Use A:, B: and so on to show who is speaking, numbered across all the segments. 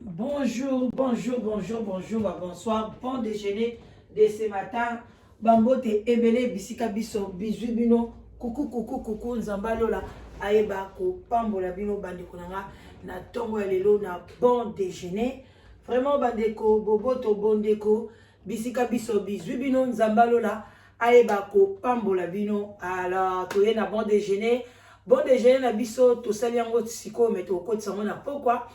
A: Bonjour, bonjour, bonjour, bonjour, bonsoir, bon déjeuner de ce matin. Bambote ebele bisika biso bizwi bino kuku kuku kuku nzambalola ayeba ko pambola bino bandeko nanga na tongo ya lelo na bon déjeuner. Vraiment bandeko boboto bondeko bisika biso bizwi bino nzambalola ayeba ko pambola bino. Alors toye na bon déjeuner. Bon déjeuner na biso tosali yango siko mais tokotisa ngo na pourquoi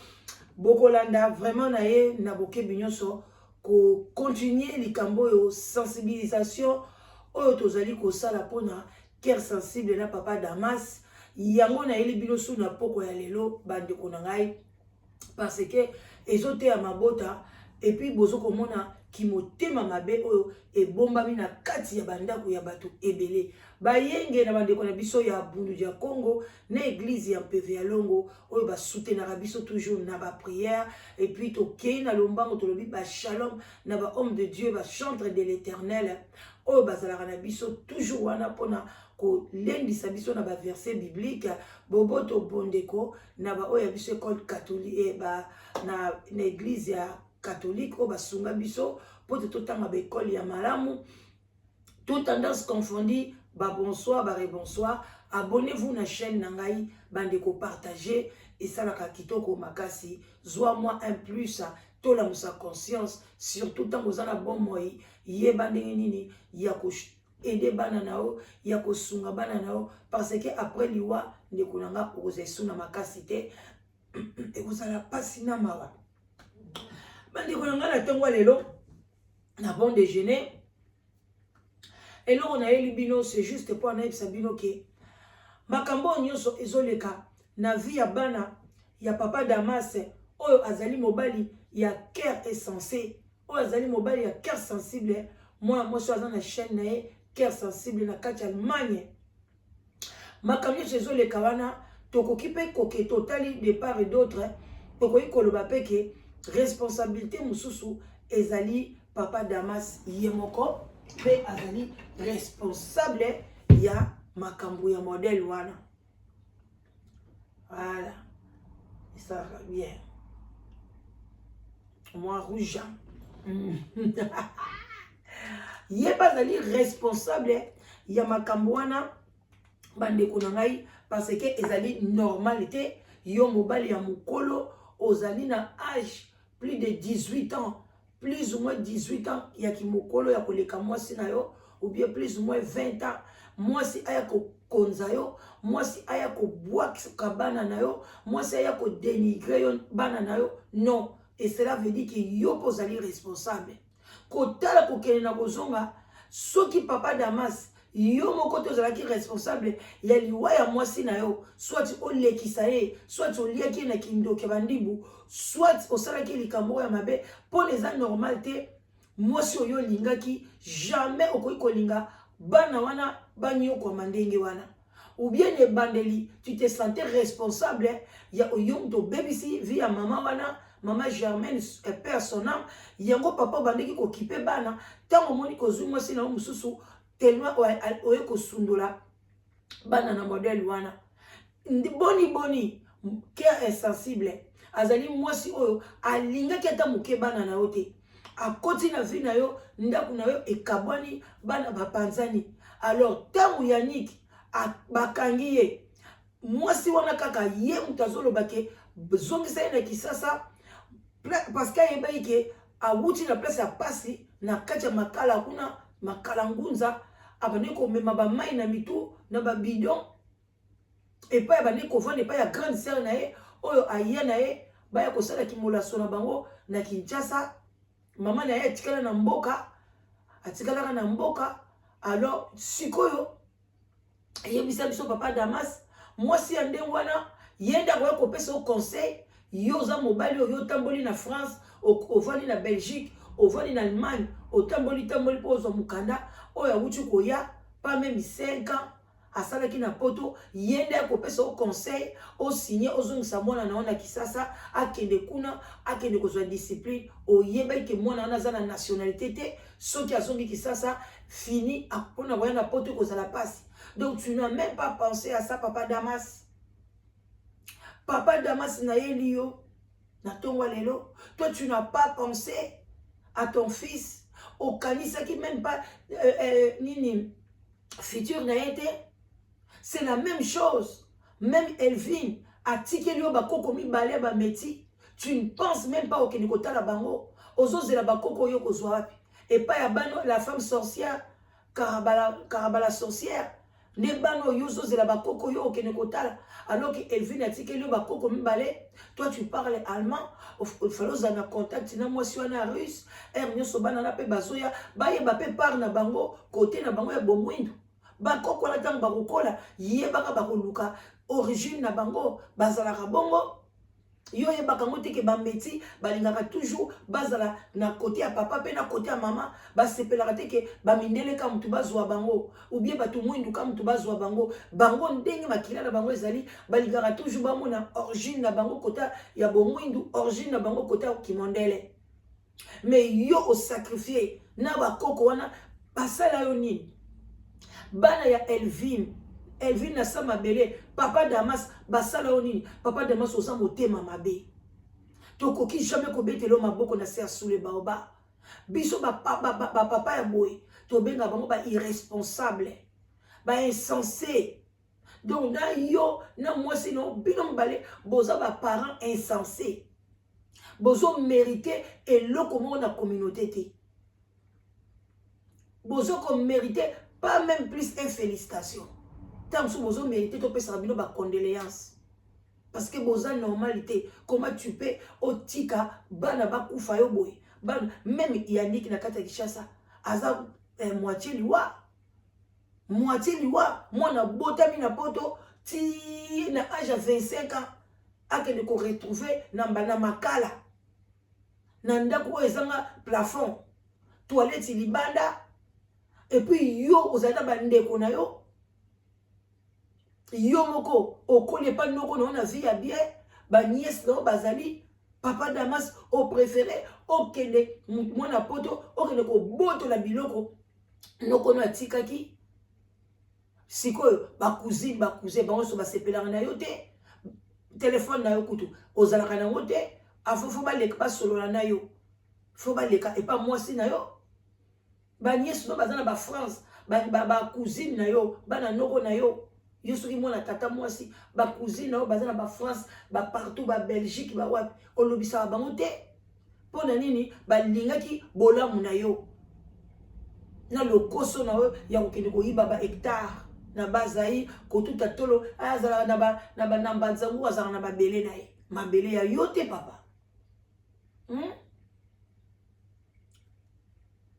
A: Bokolanda vraiment na ye na boke binyonso ko continuer likambo yo sensibilisation oyo tozali ko sala pona cœur sensible na papa Damas yango na eli binoso na poko ya lelo bandeko na ngai parce que ezote ya mabota et puis bozo komona ki motema mabe oyo ebombami na kati ya bandako ya bato ebele bayenge na bandeko na biso ya Bundu ya Congo na église ya PV ya Longo oyo ba soutenaka biso toujours na ba prière et puis tokei na lombango tolobi ba shalom na ba homme de Dieu ba chantre de l'Éternel oyo bazalaka na biso toujours wana pona ko lendisa biso na ba verset biblique boboto bondeko na ba oyo biso école catholique ba na église ya catholique oyo basunga biso po te totanga ba école ya malamu toute tendance confondue. Bah bonsoir, bah bonsoir. Abonnez-vous na chaîne Nangai, bandeko partager et ça la kitoko makasi. Zois-moi un plus, tola musa conscience, surtout tant vous en a bon moi, yé bandeni, yako aider bananao, yako sunga bananao, parce que après liwa, ne kunanga ose suna makasite, et vous allez pas sinamawa. Bandeko nanga la tongwa lelo, na bon déjeuner. Et là, on a eu bino, c'est juste pour anaïb sabino ke. Makambo nyonso ezoleka na vie ya bana ya papa Damas oyo azali mobali ya cœur essentiel oyo azali mobali ya cœur sensible. Moi sois na chaîne na cœur sensible na kati Allemagne. Makambo nyonso ezoleka wana tokoki pe koke totali de part et d'autre tokoki koloba pe ke responsabilité mususu ezali papa Damas yemoko pe azali responsable ya makambo ya modèle wana. Voilà. Et ça va bien. Moi rouge. Yé pas azali responsable ya makambo wana bandeko na ngai parce que ezali normalité yo mobali ya mukolo ozali na âge plus de 18 ans. Plus ou moins 18 ans, il y a qui mokolo ya koleka mwasi na yo, ou bien plus ou moins 20 ans, mwasi aya ko konza yo, mwasi aya ko bwaka bana na yo, mwasi aya ko dénigrer yo bana na yo. Non, et cela veut dire que yo pozali responsable. Kotala kokele na kozonga, soki papa Damas yo moko tozalaki responsable ya liwa ya mwasi na yo, soit olekisa ye, soit oliaki na kindoke bandibu, soit osalaki likambo ya mabe po neza normal te mwasi oyo lingaki jamais okoki kolinga bana wana banyoko mandenge wana. Ou bien ne bandeli tu te sentais responsable ya oyo to bebisi via mama wana Maman Germaine perd son âme yango papa bandeki ko kipe bana tango moni ko zuma sina mususu tellement oye ko sundola bana na modèle wana boni cœur insensible azali mwasi oyo alinga keta muke bana na yote akoti na vie na yo ndaku na yo ekabwani bana bapanzani. Alors tango Yannick bakangi ye mwasi wana kaka ye mutazolo bake zongisa na kisasa parce que yeba ke awuti na place ya pasi na kati ya makala kuna makala ngunza abane ko mema ba mai na mitu na ba bidon et pas abane ko vendre pas ya grande sœur na ye oyo aye na ye ba ya ko sala kimolaso na bango na Kinshasa. Maman na ye atikala na mboka alors sikoyo yebisa biso papa Damas mwasi ya ndenge wana yenda ko pesa au conseil yoza mobali oyo tamboli na France ovani na Belgique ovani na Allemagne otamboli po ozo mukanda oyo awuti koya pas même 5 ans asalaki na poto yenda ko pesa au conseil au signer ozongisa mwana na ona kisasa akende kuna akende kozwa discipline oyeba ke mwana wana za na nationalité te soki azongi kisasa fini apona koya na poto kozala pasi. Donc tu n'as même pas pensé à ça papa Damas. Papa Damas na yeli yo Natongo lelo. Toi, tu n'as pas pensé à ton fils. Au kanisa qui même pas nini futur n'a été. C'est la même chose. Même Elvin a tiké lio bakoko mi balé ba meti. Tu ne penses même pas au kenikota la bango. Ozo la bakoko yo kozwa. Et pas ya bano la femme sorcière Karabala sorcière. Ne bano yo zo la bakoko yo kenikota. Alors que Elvin a tiké lio bakoko mi balé. Toi tu parles allemand. Il faut na contact na moi si on a russe. Nyo sobana na pe bazoya. Ba ye ba pe par na bango côté na bango ya bomwindo. Bakoko la tang bakokola yebaka bakoluka origine na bango bazalaka bongo yo yebaka ngote ke bameti balingaka toujours bazala na côté ya papa pe na côté ya mama basepelaka te ke bamindele ka mutu bazwa bango ou bien batu mwindu ka mutu bazwa bango bango ndenge makila na bango ezali balingaka toujours bamona origine na bango côté ya bomwindu origine na bango côté ya kimondele mais yo o sacrifier na bakoko wana basala yo nini bana ya Elvin na sama bele papa Damas basala onini papa Damas oza motema mabe tokoki jamais kobetelo maboko na ser sous le baoba biso papa ya boy to benga bango ba irresponsable ba insensé donc na yo na moi sinon bino mbale boza ba parents insensés bozo mériter eloko mo na communauté te bozo ko mériter pas même plus une félicitation. Tant que vous méritez, tu peux savoir ba condoléances. Parce que vous avez normalité. Comment tu peux au tika bana ba kufa yo boy. Même Yannick na kata kishasa aza moitié liwa. Moitié liwa. Moi na botami na poto ti na âge à 25 ans a que de ko retrouver na bana makala. Na ndako ezanga plafond. Toilette libanda. Et puis yo ozana bandeko na yo yo moko okole pa noko na vie ya bien ba nièce no bazali papa Damas au préféré okende mwana poto okende ko boto la biloko noko na tikaki sikoyo ba cousine bango so ba sepelanga na yo te téléphone na yo kutu ozalaka na ngote afofo ba leka ba solo na yo fo ba leka et pas moi si na yo ba nièce no bazana ba France ba cousine na yo bana noko na yo yo soki mwana tata mwasi ba cousine na yo bazana ba France ba partout ba Belgique ba wapi olobisa bango te pona nini ba lingaki bolamu na yo na lokoso na yo ya kokende koyiba ba hectare na bazai kotuta tolo azala na ba namba nzangu azala na ba bele na ye mabele ya yo te papa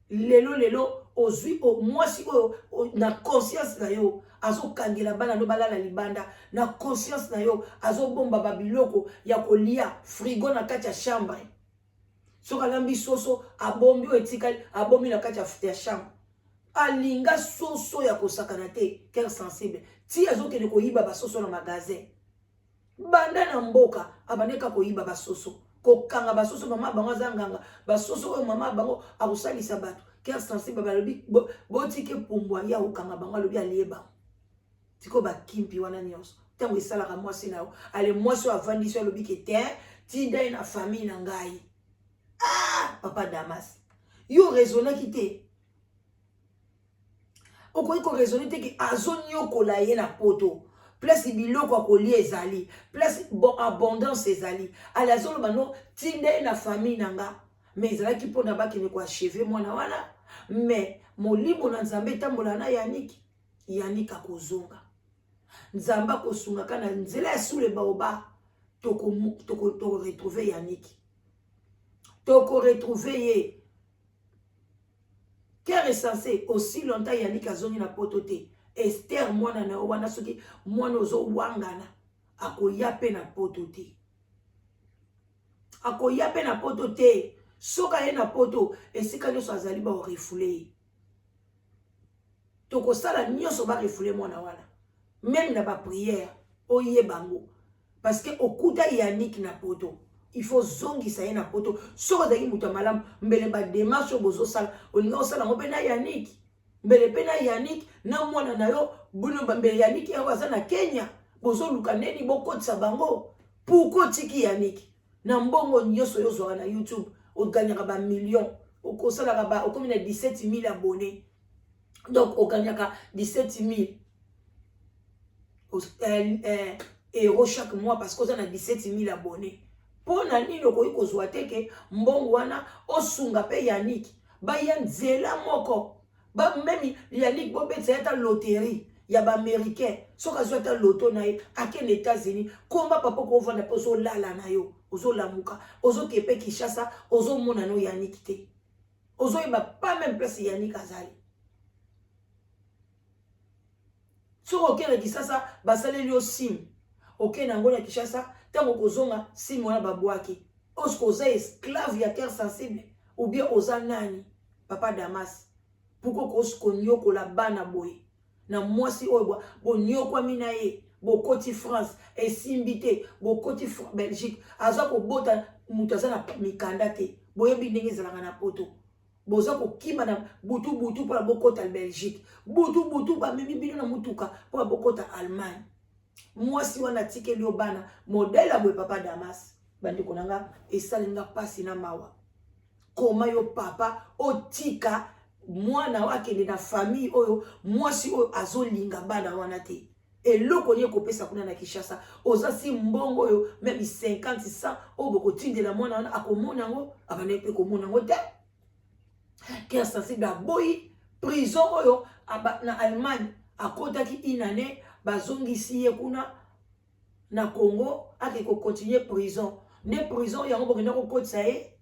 A: lelo ozwi o mwasi o na conscience na yo azo kangela bana no balala libanda na conscience na yo azo bomba babiloko ya kolia frigo na kati ya chambre soka lambi soso abombi o etikali abombi na kati ya chambre alinga soso ya kosakana te cœur sensible ti azo kene koyiba basoso na magasin banda na mboka abaneka koyiba basoso kokanga basoso mama bango zanganga basoso o mama bango akosalisa bato cœur sensible balobi botike pumbwa ya okanga bango alobi alieba tiko bakimpi wana nyonso tango esalaka mwasi na yo ale mwasi avandisi alobi ke te ti dai na famille na ngai papa Damas yo raisonnaki te okoki ko raisonner te ke azonyokola ye na poto place biloko akolia ezali place abondance ezali ale azoloba no tinde na famille na nga mais ezalaki mpona bakende koacheve mwana wana mais molimo na nzambe etambola na Yannick akozonga nzambe akosungaka na nzela ya sule baoba toko retrouver Yannick toko retrouver ye cœur essentiel aussi longtemps Yannick azongi na poto te Esther mwana na wana soki mwana ozo wangana akoya pe na poto te akoya pe na poto te soka ye na poto esika nyonso azali ba refule toko sala nyonso ba refule mwana wana même na ba prière oye bango parce que okuta Yannick na poto il faut zongisa ye na poto soko zaki muta malamu mbele ba démarche bozo sala olinga osala ngo pe na Yannick mbele pe na Yannick na mwana na yo buno mbele Yannick ya waza na Kenya bozo luka neni bokotisa bango pourquoi tiki Yannick na mbongo nyonso yozwaka na YouTube oganyaka ba million okosalaka ba okomi na 17 000 abonnés donc oganyaka 17 000 euros chaque mois parce qu'on a 17 000 abonnés. Pour nani loko iko zwateke mbongo wana osunga pe Yannick ba yanzela moko ba même Yannick bobetsa yata loterie ya ba américain soka zwata loto na ye akene États-Unis komba papa ko vanda pe zo lala na yo ozo lamuka ozo kepe Kinshasa ozo mona no Yannick te ozo yeba pas même place Yannick azali so okele Kinshasa basaleli yo sim okene nango na Kinshasa tango kozonga sim wana babwaki osko oza esclave ya cœur sensible ou bien oza nani papa Damas pourquoi kosko nyokola bana boye na mwasi oyo bonyokwa mina ye bokoti France esimbi te bokoti Belgique aza kobota mutu aza na mikanda te boyebi ndenge ezalaka na poto boza kokima na butu mpona bokota Belgique butu bamemi bino na mutuka mpona bokota Allemagne mwasi wana tikeli yo bana modele ya boye papa Damas bandeko nanga esalinga pasi na mawa koma yo papa otika mwana wakende na famille oyo mwasi oyo azolinga bana wana te eloko nye kopesa kuna na Kinshasa oza si mbongo oyo même 50 100 oyo bokotindela mwana wana akomona yango abana pe komona yango te cœur sensible aboyi prison oyo na Allemagne akotaki inane bazongisi ye kuna na Congo ake ko continuer prison ne prison yango bokenda ko kotisa ye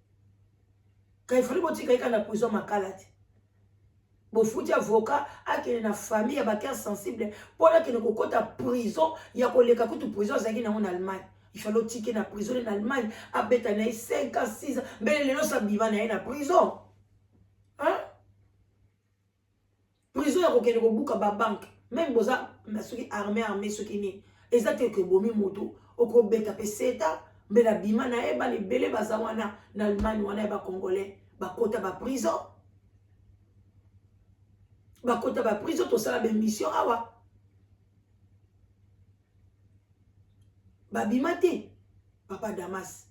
A: ka ifali botika ika na prison makala te bofuti avocat akene na famille ya ba cœur sensible pour akene ko kota prison ya koleka kutu prison zaki na en Allemagne il fallait tirer na prison en Allemagne abeta na 5 ans 6 ans mais lelo sa biva na na prison hein prison ya kokene ko buka ba banque même boza soki armée soki ni ezate ke bomi moto okobeta pe seta mbela bima na eba le bele baza wana na Allemagne wana ba congolais bakota ba prison bakota ba prison to sala be mission awa babima te papa Damas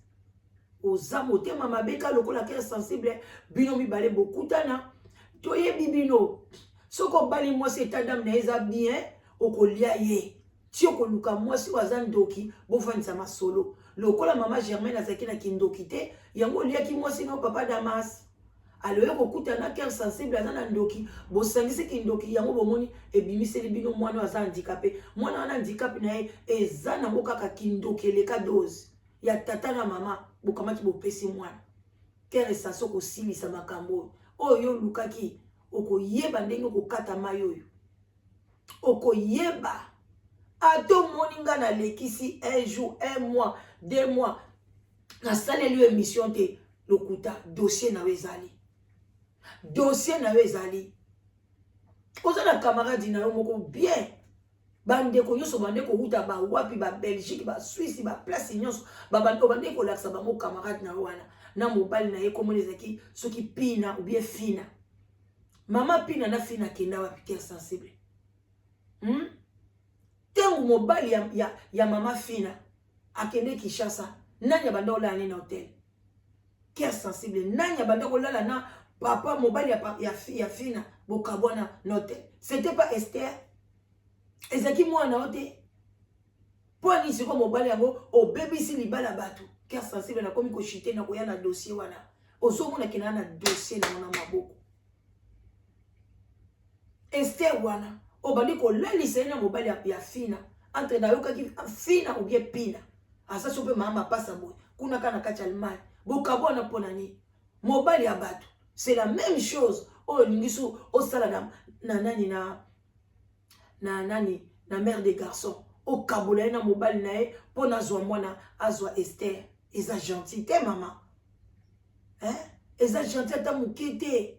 A: oza motema mabeka lokola cœur sensible bino mibale bokutana toyebi bino soko bali mwasi etadam na eza bien okolia ye ti okoluka mwasi waza ndoki bofandisa masolo lokola mama Germaine azaki na kindoki te yango liaki mwasi na papa Damas aloye kokutana cœur sensible aza na ndoki bosangisi kindoki yango bomoni ebimiseli bino mwana aza handicapé mwana wana handicapé na ye eza nango kaka kindoki eleka dose ya tata na mama bokamaki bopesi mwana cœur esanso kosilisa makambo oyo lukaki okoyeba ndenge okokata mai oyo okoyeba ato moninga na lekisi un jour un mois 2 mois na saleli émission te lokuta dossier na wezali oza na camarade na yo moko bien bandeko nyonso bandeko kuta ba wapi ba Belgique ba Suisse ba place nyonso ba bandeko laksa bango camarade na wana na mobali na ye komona ezaki soki pina ou bien fina mama pina na fina kenda wapi cœur sensible tengu mobali ya mama fina akende Kinshasa nanya banda olala na hotel cœur sensible nanya banda olala na papa mobali ya fina bokabwana note c'était pas Esther ezaki mwana ote poni siko mobali yango obebisi libala batu cœur sensible na komi ko chiter na koya na dossier wana ozomona kina na dossier na mona maboko Esther wana obandi ko lalisa na mobali ya fina entre na yokaki fina ou bien pina asa sope mama pasa boy kuna kana kacha Allemagne bokabwana pona ni mobali ya batu c'est la même chose oh ningisu au sala na mère des garçons au kabula na mobali nae pona zwa mwana azwa Esther eza gentil te mama hein eza gentil ta mukete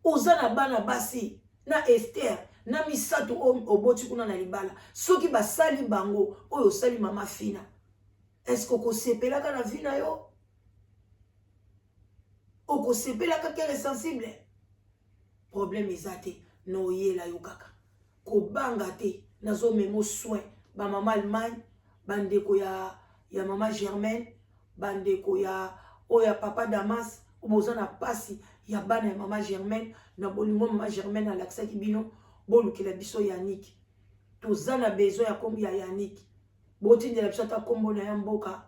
A: oza na bana basi na Esther na misato oboti kuna na libala soki basali bango oyo sali mama fina est-ce que okosepelaka na vie na yo okosepelaka cœur sensible problème ezate no yela yo kaka kobanga te nazo memo soin ba mama Allemagne bandeko ya mama Germaine bandeko ya oya papa Damas boza na pasi ya bana ya mama Germaine na bolingo mama Germaine alakisaki bino bolukela biso Yannick toza na besoin ya kombi ya Yannick botindela biso ata kombo na ya mboka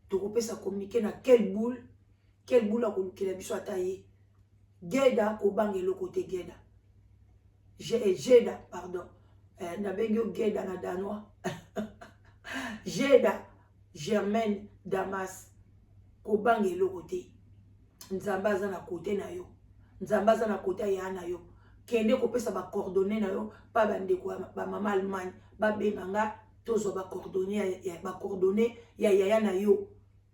A: tokopesa communiquer na quelle boule akolukela biso ata ye Geda kobangelo kote Geda Jeda pardon na bengyo Geda na danois Jeda Germaine Damas kobangelo kote nzambe aza na kote na yo nzambe aza na kote ya na yo kende kopesa ba coordonnées na yo pa bandeko ba mama Allemagne ba benganga tozo ba coordonnées ya yaya na yo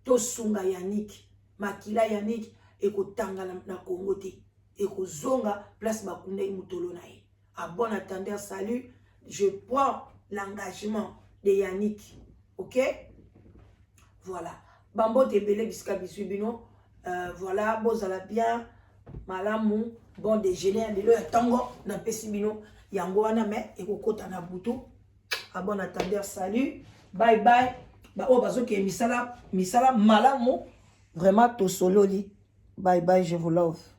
A: to sunga Yannick makila Yannick ekotanga na Congo te ekozonga place bakunda mutolo na ye à bon attendeur salut je prends l'engagement de Yannick ok voilà bambo te belé bisika bisubino voilà bozala bien malamu bon déjeuner lelo ya tango na pesi bino yango wana mais ekokota na butu à bon attendeur salut bye bye ba o bazoki misala malamu vraiment to sololi bye bye je vous love.